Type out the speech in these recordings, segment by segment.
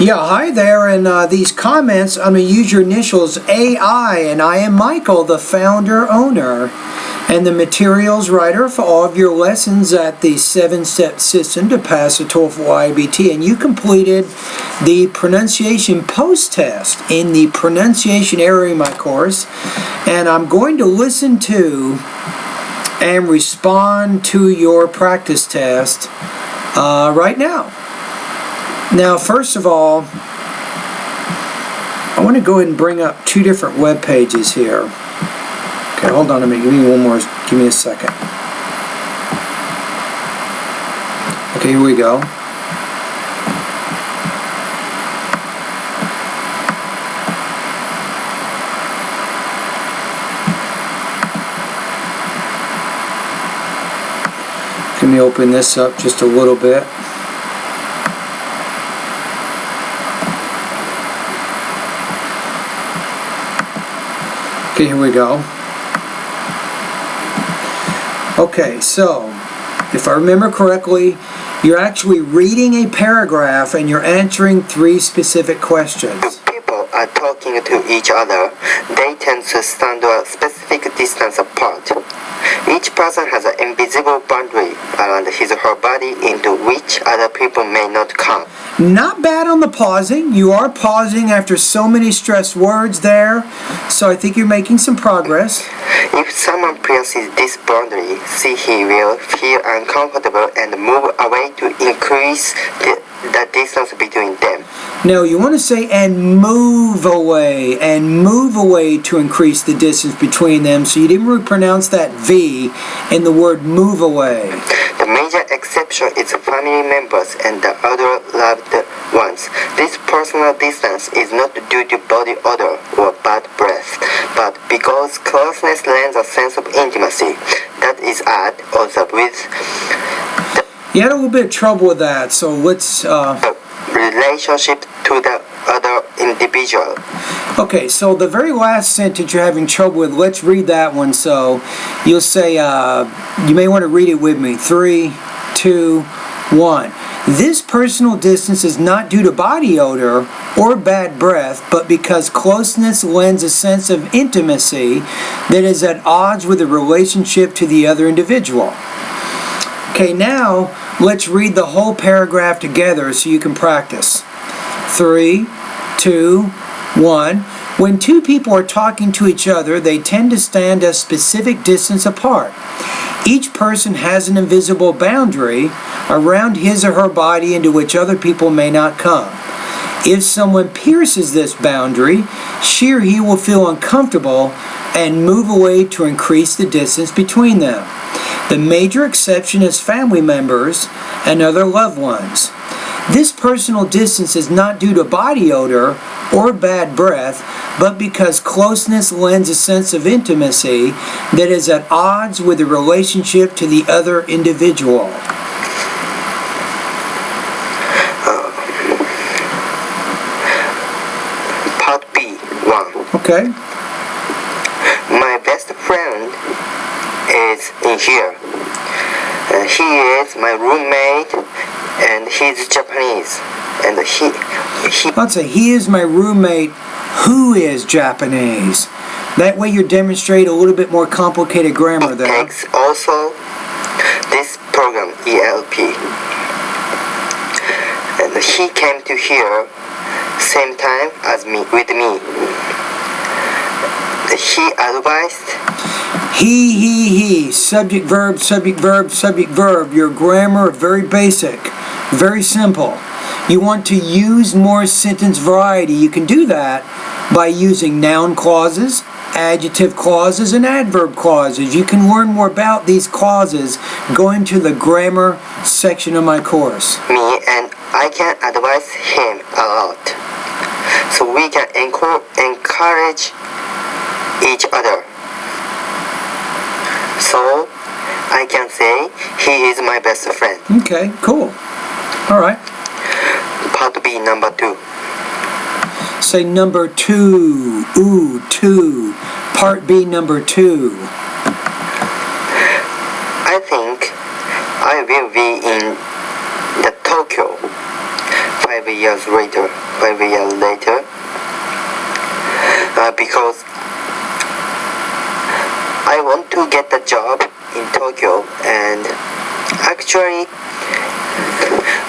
Yeah, hi there. In these comments, I'm going to use your initials AI, and I am Michael, the founder, owner, and the materials writer for all of your lessons at the 7-step system to pass the TOEFL IBT. And you completed the pronunciation post-test in the pronunciation area of my course. And I'm going to listen to and respond to your practice test right now. Now, first of all, I want to go ahead and bring up two different web pages here. Okay, hold on a minute. Give me a second. Okay, here we go. Let me open this up just a little bit. Okay, here we go. Okay, so if I remember correctly, you're actually reading a paragraph and you're answering 3 specific questions. If people are talking to each other, they tend to stand a specific distance apart. Each person has an invisible boundary around his or her body into which other people may not come. Not bad on the pausing. You are pausing after so many stressed words there, so I think you're making some progress. If someone pierces this boundary, he will feel uncomfortable and move away to increase the distance between them. No, you want to say and move away to increase the distance between them, so you didn't really pronounce that V in the word move away. The major exception is family members and the other loved ones. This personal distance is not due to body odor or bad breath, but because closeness lends a sense of intimacy that is at odds with You had a little bit of trouble with that, so let's... the relationship to the other individual. Okay, so the very last sentence you're having trouble with, let's read that one. So you'll say, you may want to read it with me. 3, 2, 1. This personal distance is not due to body odor or bad breath, but because closeness lends a sense of intimacy that is at odds with the relationship to the other individual. Okay, now let's read the whole paragraph together so you can practice. 3, 2, 1. When two people are talking to each other, they tend to stand a specific distance apart. Each person has an invisible boundary around his or her body into which other people may not come. If someone pierces this boundary, she or he will feel uncomfortable and move away to increase the distance between them. The major exception is family members and other loved ones. This personal distance is not due to body odor or bad breath, but because closeness lends a sense of intimacy that is at odds with the relationship to the other individual. Part B 1. Okay. My best friend is in here. He is my roommate and he's Japanese. And Let's say he is my roommate who is Japanese. That way you demonstrate a little bit more complicated grammar there. Takes also this program ELP. And he came to here same time as me with me. He advised. He. Subject, verb, subject, verb, subject, verb. Your grammar very basic, very simple. You want to use more sentence variety. You can do that by using noun clauses, adjective clauses, and adverb clauses. You can learn more about these clauses going to the grammar section of my course. Me and I can advise him a lot. So we can encourage each other. So I can say he is my best friend. Okay, cool. All right. Part B number 2. Say number 2. Ooh, 2. Part B number 2. I think I will be in the Tokyo 5 5 years later. Because I want to get a job in Tokyo, and actually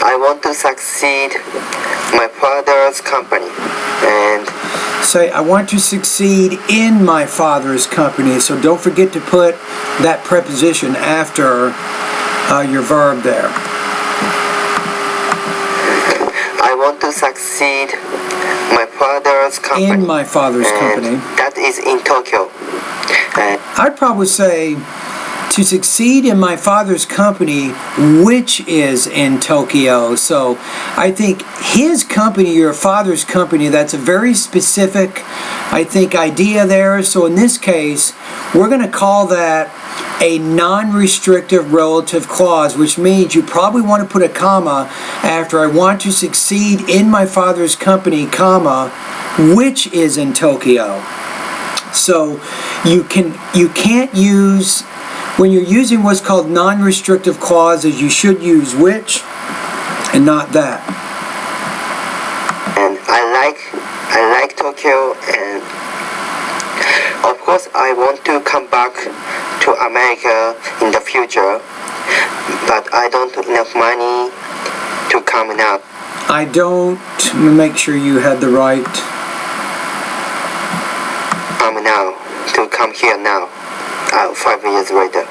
I want to succeed my father's company. And say, I want to succeed in my father's company. So don't forget to put that preposition after your verb there. I want to succeed my father's company. In my father's company. That is in Tokyo. I'd probably say to succeed in my father's company, which is in Tokyo. So I think his company, your father's company, that's a very specific, I think, idea there. So in this case, we're going to call that a non-restrictive relative clause, which means you probably want to put a comma after I want to succeed in my father's company, comma, which is in Tokyo. So you can't use, when you're using what's called non-restrictive clauses, you should use which and not that. And I like Tokyo, and of course I want to come back to America in the future, but I don't have enough money to come now. I don't, let me make sure you had the right. Come here now, 5 years later.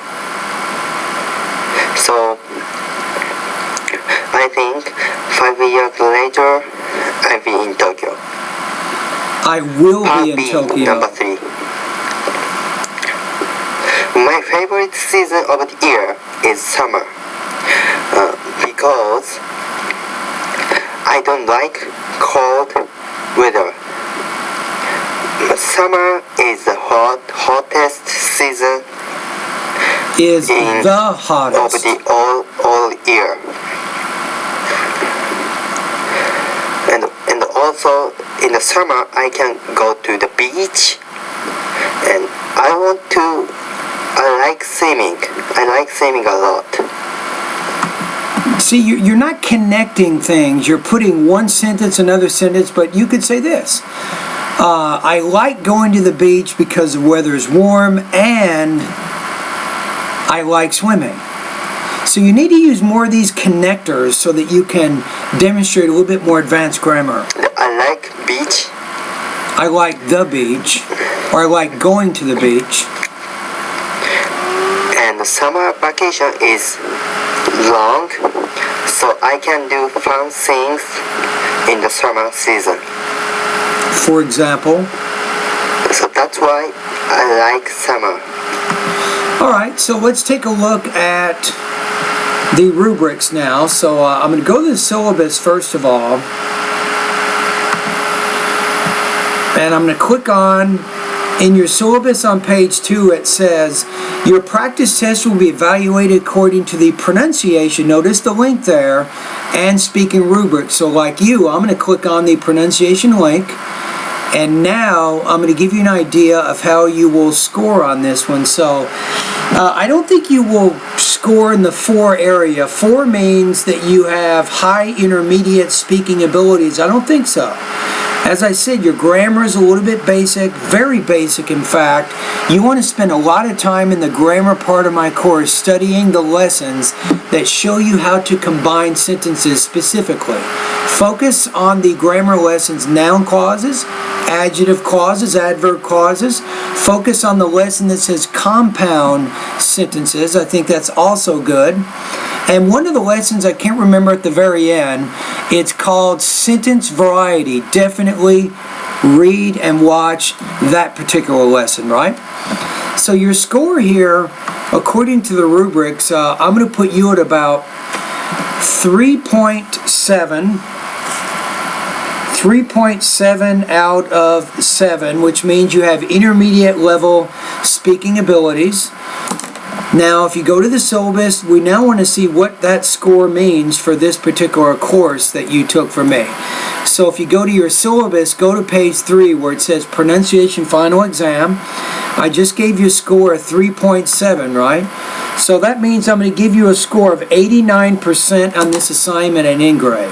So I think 5 years later I'll be in Tokyo. I will be in Tokyo. Number 3. My favorite season of the year is summer, because I don't like cold weather. Summer is the hottest season. Is the hottest of the all year. And also in the summer I can go to the beach, and I like swimming. I like swimming a lot. See, you're not connecting things. You're putting one sentence, another sentence, but you could say this. I like going to the beach because the weather is warm, and I like swimming. So you need to use more of these connectors so that you can demonstrate a little bit more advanced grammar. I like beach. I like the beach, or I like going to the beach. And the summer vacation is long, so I can do fun things in the summer season. For example? So that's why I like summer. Alright, so let's take a look at the rubrics now. So I'm going to go to the syllabus first of all. And I'm going to click on, in your syllabus on page 2, it says, your practice test will be evaluated according to the pronunciation. Notice the link there, and speaking rubric. So like you, I'm going to click on the pronunciation link. And now I'm going to give you an idea of how you will score on this one. So I don't think you will score in the 4 area. 4 means that you have high intermediate speaking abilities. I don't think so. As I said, your grammar is a little bit basic, very basic in fact. You want to spend a lot of time in the grammar part of my course studying the lessons that show you how to combine sentences specifically. Focus on the grammar lessons, noun clauses, adjective clauses, adverb clauses. Focus on the lesson that says compound sentences. I think that's also good. And one of the lessons I can't remember at the very end, it's called sentence variety. Definitely read and watch that particular lesson, right? So your score here, according to the rubrics, I'm going to put you at about 3.7 out of 7, which means you have intermediate level speaking abilities. Now, if you go to the syllabus, we now want to see what that score means for this particular course that you took from me. So if you go to your syllabus, go to page 3 where it says Pronunciation Final Exam. I just gave you a score of 3.7, right? So that means I'm going to give you a score of 89% on this assignment and in grade.